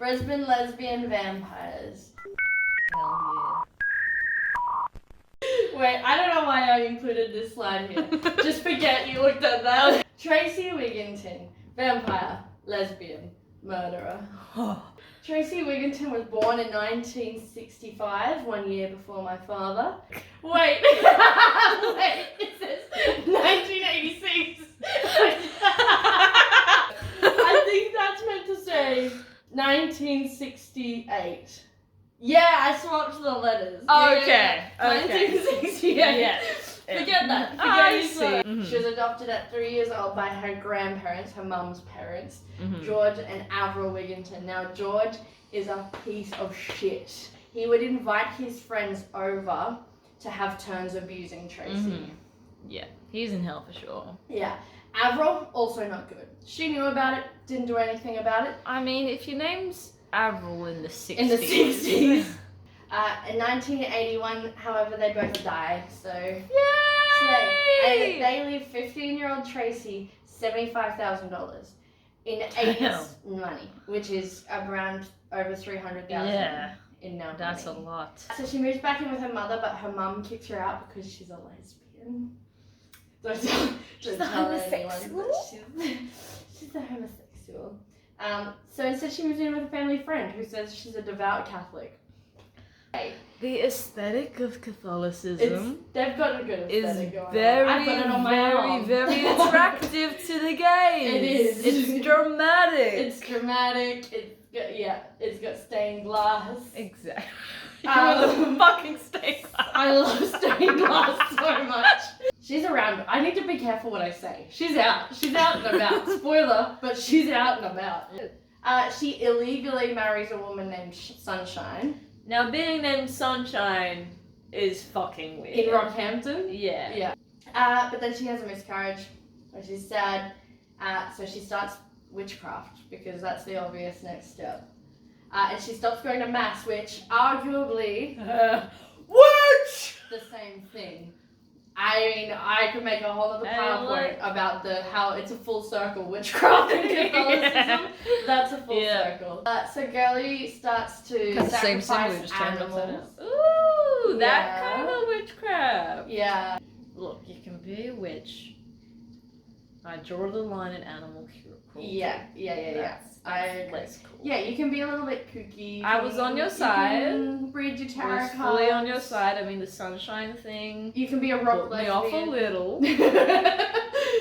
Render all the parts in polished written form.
Brisbane lesbian vampires. Hell Wait, I don't know why I included this slide here. Just forget you looked at that. Tracy Wigginton, vampire, lesbian, murderer. yeah. Tracy Wigginton was born in 1965, 1 year before my father. Wait, wait, it says 1986. I think that's meant to say 1968. Yeah, I swapped the letters. Okay, Yeah. okay. 1968. Yeah. Forget that. Forget I you see. said. Mhm. She was adopted at 3 years old by her grandparents, her mum's parents, Mhm. George and Avril Wigginton. Now, George is a piece of shit. He would invite his friends over to have turns abusing Tracy. Mhm. Yeah, he's in hell for sure. Yeah. Avril, also not good. She knew about it, didn't do anything about it. I mean, if your name's Avril in the 60s. In the 60s. In 1981, however, they both die, so... Yay! They leave 15-year-old Tracy $75,000 in 80s money, which is around over $300,000 Yeah. in now. That's money. a lot. So she moves back in with her mother, but her mum kicks her out because she's a lesbian. Don't tell anyone, but she's a homosexual. So instead she moves in with a family friend who says she's a devout Catholic. The aesthetic of Catholicism They've got a good is aesthetic going very, on. I put it on my arm. very attractive to the gaze. It is. It's dramatic. It's dramatic. It's got stained glass. Exactly. Um, Fucking stained glass. I love stained glass so much. She's around. I need to be careful what I say. She's out. She's out and about. Spoiler, but she's out and about. She illegally marries a woman named Sunshine. Now, being named Sunshine is fucking weird. In Rockhampton? Yeah. Yeah. But then she has a miscarriage, which is sad. So she starts witchcraft, because that's the obvious next step. And she stops going to mass, which arguably... Witch! the same thing. I mean, I could make a whole other PowerPoint about how it's a full circle witchcraft and Catholicism. That's a full circle. So Girlie starts to sacrifice animals. Ooh, that Yeah. kind of witchcraft. Yeah. Look, you can be a witch. I draw the line at animal cruelty. Yeah. I agree. That's cool. Yeah, you can be a little bit kooky. I was on your You side. can breed your I tarot was fully on your cards. side. I mean, the sunshine thing You can be a rock put me off a lesbian. little,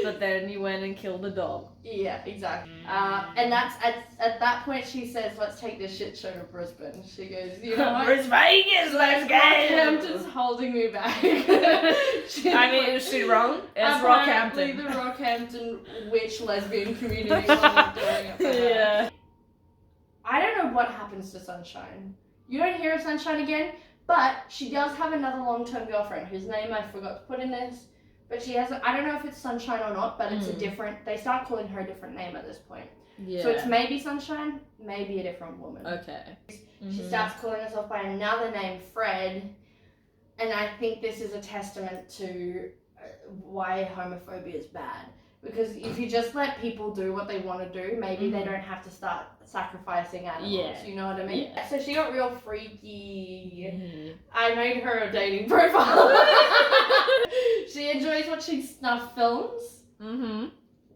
but then you went and killed a dog. Yeah, exactly. And that's at that point she says, "Let's take this shit show to Brisbane." She goes, "You know what? Brisbane, let's go! Rockhampton's holding me back." I mean, is she wrong? It's Apparently Rockhampton. the Rockhampton witch lesbian community wasn't doing it for her. Yeah. I don't know what happens to Sunshine. You don't hear of Sunshine again, but she does have another long-term girlfriend whose name I forgot to put in this. But she has, I don't know if it's Sunshine or not, but it's a different, they start calling her a different name at this point. Yeah. So it's maybe Sunshine, maybe a different woman. Okay. She starts calling herself by another name, Fred. And I think this is a testament to why homophobia is bad. Because if you just let people do what they want to do, maybe they don't have to start sacrificing animals. Yeah. You know what I mean? Yeah. So she got real freaky. Mhm. I made her a dating profile. She enjoys watching snuff films. Mm-hmm.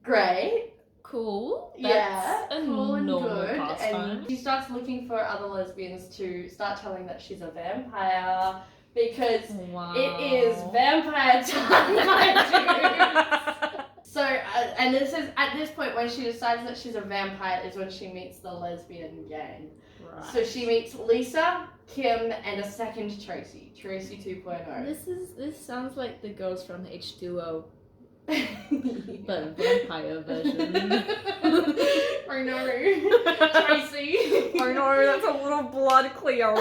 Great. Cool. Yeah, That's a cool and normal good. pastime. And she starts looking for other lesbians to start telling that she's a vampire, because Wow. it is vampire time, my dude. So, and this is at this point when she decides that she's a vampire is when she meets the lesbian gang. Right. So she meets Lisa, Kim, and a second Tracy, Tracy 2.0. This sounds like the girls from H2O, but vampire version. I know. Tracy. I know, that's a little blood clear.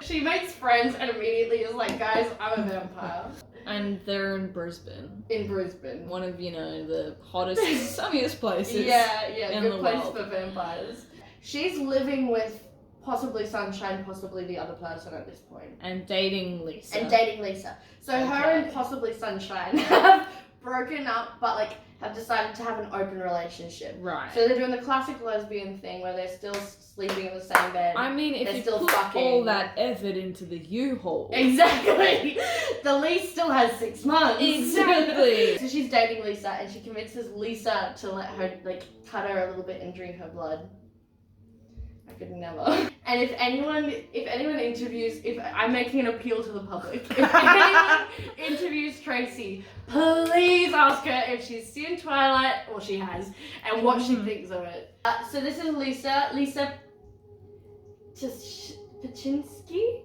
She makes friends and immediately is like, guys, I'm a vampire. And they're in Brisbane. In Brisbane. One of, the hottest, sunniest places. Yeah, in good the place world. for vampires. She's living with possibly Sunshine, possibly the other person at this point. And dating Lisa. And dating Lisa. So her Okay. and possibly Sunshine have broken up, but have decided to have an open relationship. Right. So they're doing the classic lesbian thing where they're still sleeping in the same bed. I mean, if they're you still put fucking. all that effort into the U-Haul. Exactly. The lease still has 6 months. Exactly. So she's dating Lisa, and she convinces Lisa to let her, like, cut her a little bit and drink her blood. I could never. And if anyone interviews, if I'm making an appeal to the public, if anyone interviews Tracy, please ask her if she's seen Twilight, or she has, and what she thinks of it. So this is Lisa Paczynski?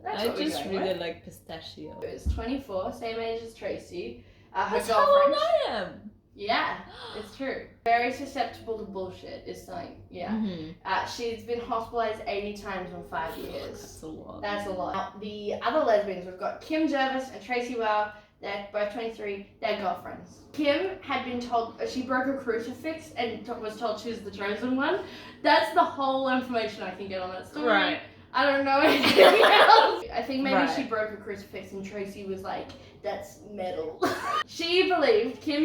That's I what we're just going really with. like pistachio. Is 24, same age as Tracy. Her That's how girlfriend. old I am. Yeah, it's true. Very susceptible to bullshit is something, yeah. Mm-hmm. She's been hospitalized 80 times in 5 years. That's a lot. That's a lot. Now, the other lesbians, we've got Kim Jervis and Tracy Wow. They're both 23. They're girlfriends. Kim had been told, she broke a crucifix and was told she was the chosen one. That's the whole information I can get on that story. Right. I don't know anything else. I think maybe Right. she broke a crucifix and Tracy was like, that's metal. Kim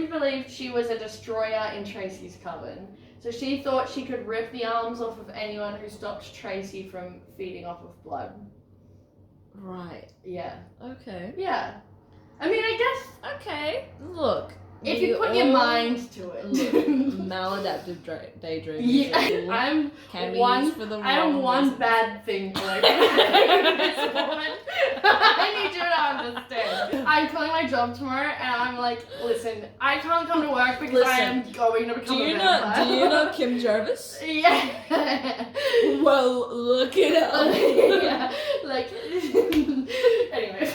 believed she was a destroyer in Tracy's coven. So she thought she could rip the arms off of anyone who stopped Tracy from feeding off of blood. Right. Yeah. Okay. Yeah. I mean, I guess Okay. Look. if you put your mind to it. Look, maladaptive daydreaming. Yeah, I'm Can be one. used for the I am wrong one reasons. bad thing away from this woman. I need you to understand. I'm calling my job tomorrow, and I'm like, listen, I can't come to work because I am going to become a vampire. Do you know Kim Jervis? Yeah. Well, look it up. Yeah. Like. Anyway,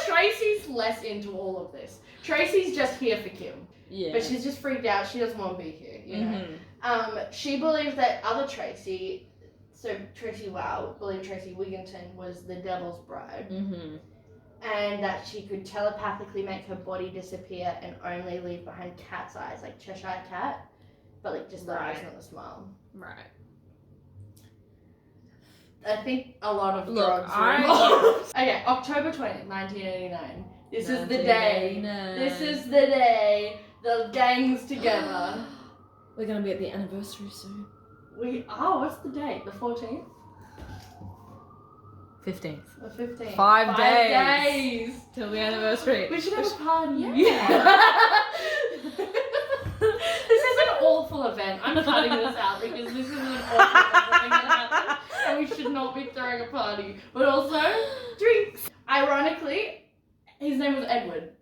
Tracy's less into all of this. Tracy's just here for Kim. Yeah. But she's just freaked out. She doesn't want to be here, you know. Mm-hmm. She believes that other Tracy, so Tracy Wow, believed Tracy Wigginton was the devil's bride, Mm-hmm. and that she could telepathically make her body disappear and only leave behind cat's eyes, like Cheshire Cat, but like just the eyes, not the smile. Right. I think a lot of Look, drugs are involved. Okay, October 20th, 1989. This is the day. This is the day the gang's together. We're gonna be at the anniversary soon. What's the date? The 14th? 15th. The 15th. 5 days. days. Till the anniversary. We should have a party. Yeah. This is an awful event. I'm cutting this out because this is an awful thing that happened. And we should not be throwing a party. But also, drinks. Ironically, his name was Edward.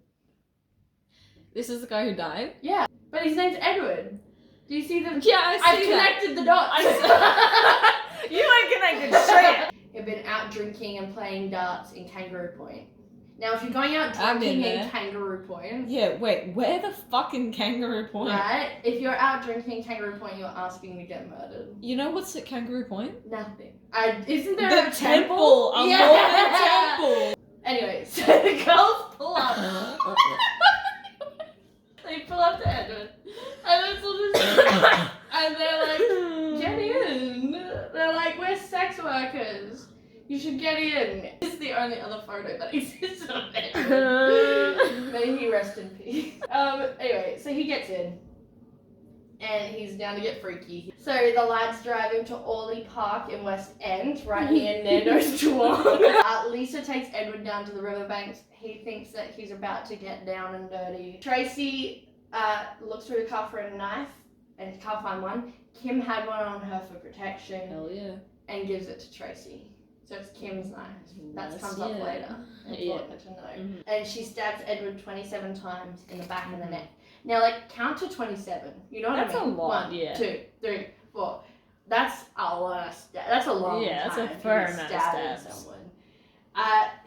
This is the guy who died? Yeah. But his name's Edward. Do you see the... Yeah, I see I've connected the dots. You ain't connected shit. He'd been out drinking and playing darts in Kangaroo Point. Now, if you're going out I've been drinking in there. Kangaroo Point... Yeah, wait, where the fucking Kangaroo Point? Right? If you're out drinking in Kangaroo Point, you're asking to get murdered. You know what's at Kangaroo Point? Nothing. Isn't there a temple. A Yeah. Mormon temple. Anyway, so the girls pull up. They pull up to Edward. And it's all this... and they're like, get in. They're like, we're sex workers. You should get in. This is the only other photo that exists of Edward. May he rest in peace. Anyway, so he gets in. And he's down to get freaky. So the lads drive him to Orley Park in West End, right near Nando's Tour. Lisa takes Edward down to the riverbanks. He thinks that he's about to get down and dirty. Tracy looks through the car for a knife and can't find one. Kim had one on her for protection. Hell yeah. And gives it to Tracy. So it's Kim's knife. That Nice, comes up yeah. later. Important to know. Mhm. And she stabs Edward 27 times in the back of the neck. Now, like, count to 27. You know what That's I mean? a lot, 1, yeah. 2, 3, 4. That's a lot of that's a long Yeah, that's time a to fair be amount of stabbing stabs. someone.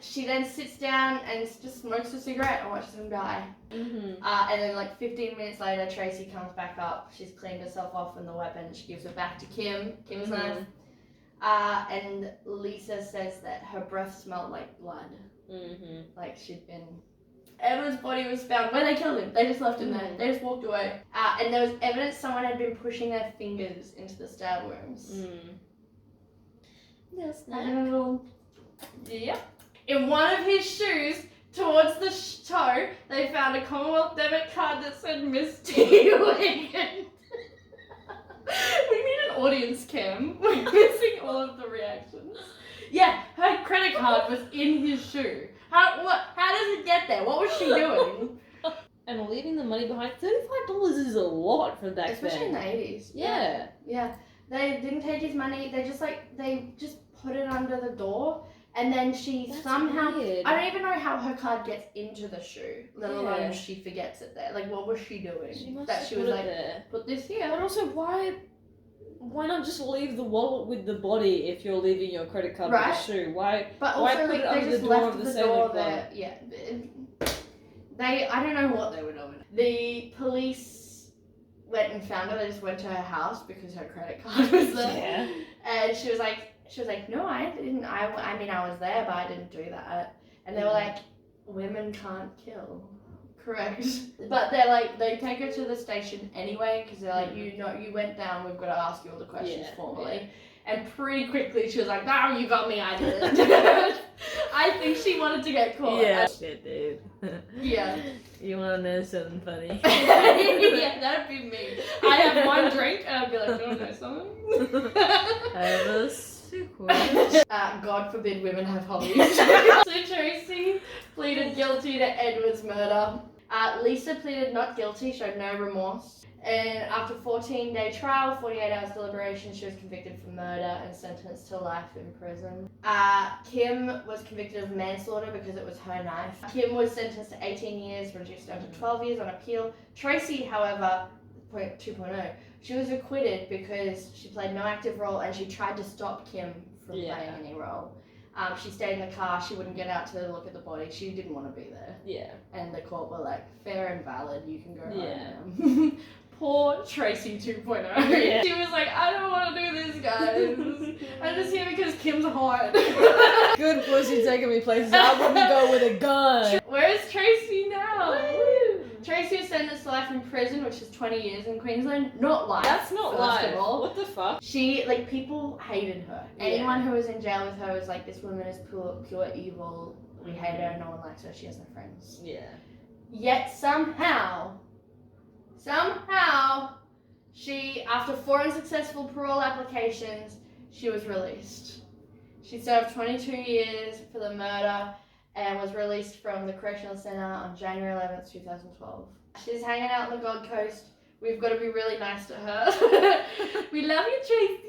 She then sits down and just smokes a cigarette and watches him die. Mm-hmm. And then, like, 15 minutes later, Tracy comes back up. She's cleaned herself off from the weapon. She gives it back to Kim's knife. And Lisa says that her breath smelled like blood. Mm-hmm. Like she'd been... Edward's body was found where they killed him. They just left him there. They just walked away. And there was evidence someone had been pushing their fingers into the stab wounds. Yes, And yep. In one of his shoes towards the toe, they found a Commonwealth debit card that said Miss T. Wigan. We need an audience cam. We're missing all of the reactions. Yeah, her credit card was in his shoe. How does it get there? What was she doing? And leaving the money behind, $35 is a lot for back Especially in then. the 80s. Yeah. Yeah. They didn't take his money. They just put it under the door, and then she That's somehow. weird. I don't even know how her card gets into the shoe, let alone Yeah. she forgets it there. Like, what was she doing? She must that have she put was it like, there. put this here. But also, why not just leave the wallet with the body if you're leaving your credit card with Right. the shoe? Why But why also, put it like, under they the just door left of the the saving door club? there. Yeah. I don't know what they were doing. The police went and found her. They just went to her house because her credit card was there. Yeah. And she was like, no, I didn't. I mean, I was there, but I didn't do that. And they were like, women can't kill. Correct. But they're like, they take her to the station anyway because they're like, you went down. We've got to ask you all the questions formally. And pretty quickly she was like, no, you got me, I didn't. I think she wanted to get caught. Yeah. Shit, dude. Yeah. You want to know something funny? Yeah, that'd be me. I have one drink and I'd be like, do you want to know something? I have a secret. God forbid women have hobbies. So Tracy pleaded guilty to Edward's murder. Lisa pleaded not guilty, showed no remorse. And after 14-day trial, 48 hours deliberation, she was convicted for murder and sentenced to life in prison. Kim was convicted of manslaughter because it was her knife. Kim was sentenced to 18 years, reduced down to 12 years on appeal. Tracy, however, 2.0, she was acquitted because she played no active role and she tried to stop Kim from playing any role. She stayed in the car, she wouldn't get out to look at the body, she didn't want to be there. Yeah. And the court were like, fair and valid, you can go Yeah. home now. Poor Tracy 2.0. Yeah. She was like, I don't want to do this, guys. I'm just here because Kim's hot. Good pussy taking me places I wouldn't go with a gun. Where's Tracy now? Woo. Tracy was sentenced to life in prison, which is 20 years in Queensland. Not life. That's not first life. of all. What the fuck? She, like, people hated her. Yeah. Anyone who was in jail with her was like, this woman is pure evil. We hate her, no one likes her, she has no friends. Yeah. Yet somehow, she, after 4 unsuccessful parole applications, she was released. She served 22 years for the murder and was released from the correctional centre on January 11th, 2012. She's hanging out on the Gold Coast. We've got to be really nice to her. We love you, Tracy.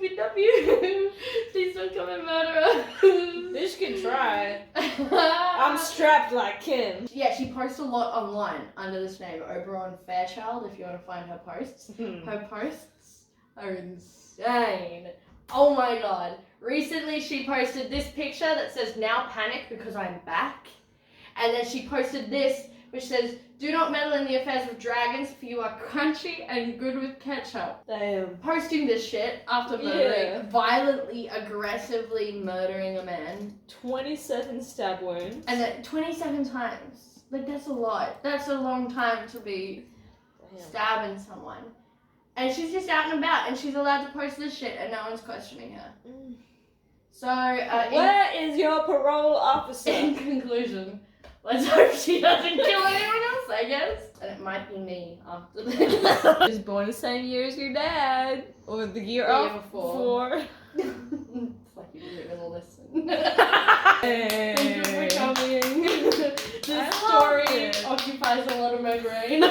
We love you. Please don't come and murder us. Bitch can try. I'm strapped like Kim. Yeah, she posts a lot online under this name, Oberon Fairchild, if you want to find her posts. Her posts are insane. Oh my god. Recently she posted this picture that says, now panic because I'm back. And then she posted this, which says, do not meddle in the affairs of dragons, for you are crunchy and good with ketchup. Damn. Posting this shit after murdering, violently, aggressively murdering a man. 27 stab wounds. And then 27 times. Like, that's a lot. That's a long time to be stabbing someone. And she's just out and about, and she's allowed to post this shit, and no one's questioning her. So, where is your parole officer? in conclusion, let's hope she doesn't kill anyone else, I guess. And it might be me after this. She was born the same year as your dad. Or the year before. It's like you didn't even listen. Hey. Thank you for coming. This I story loved it. occupies a lot of my brain.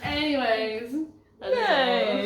Anyways. that's all. Yay.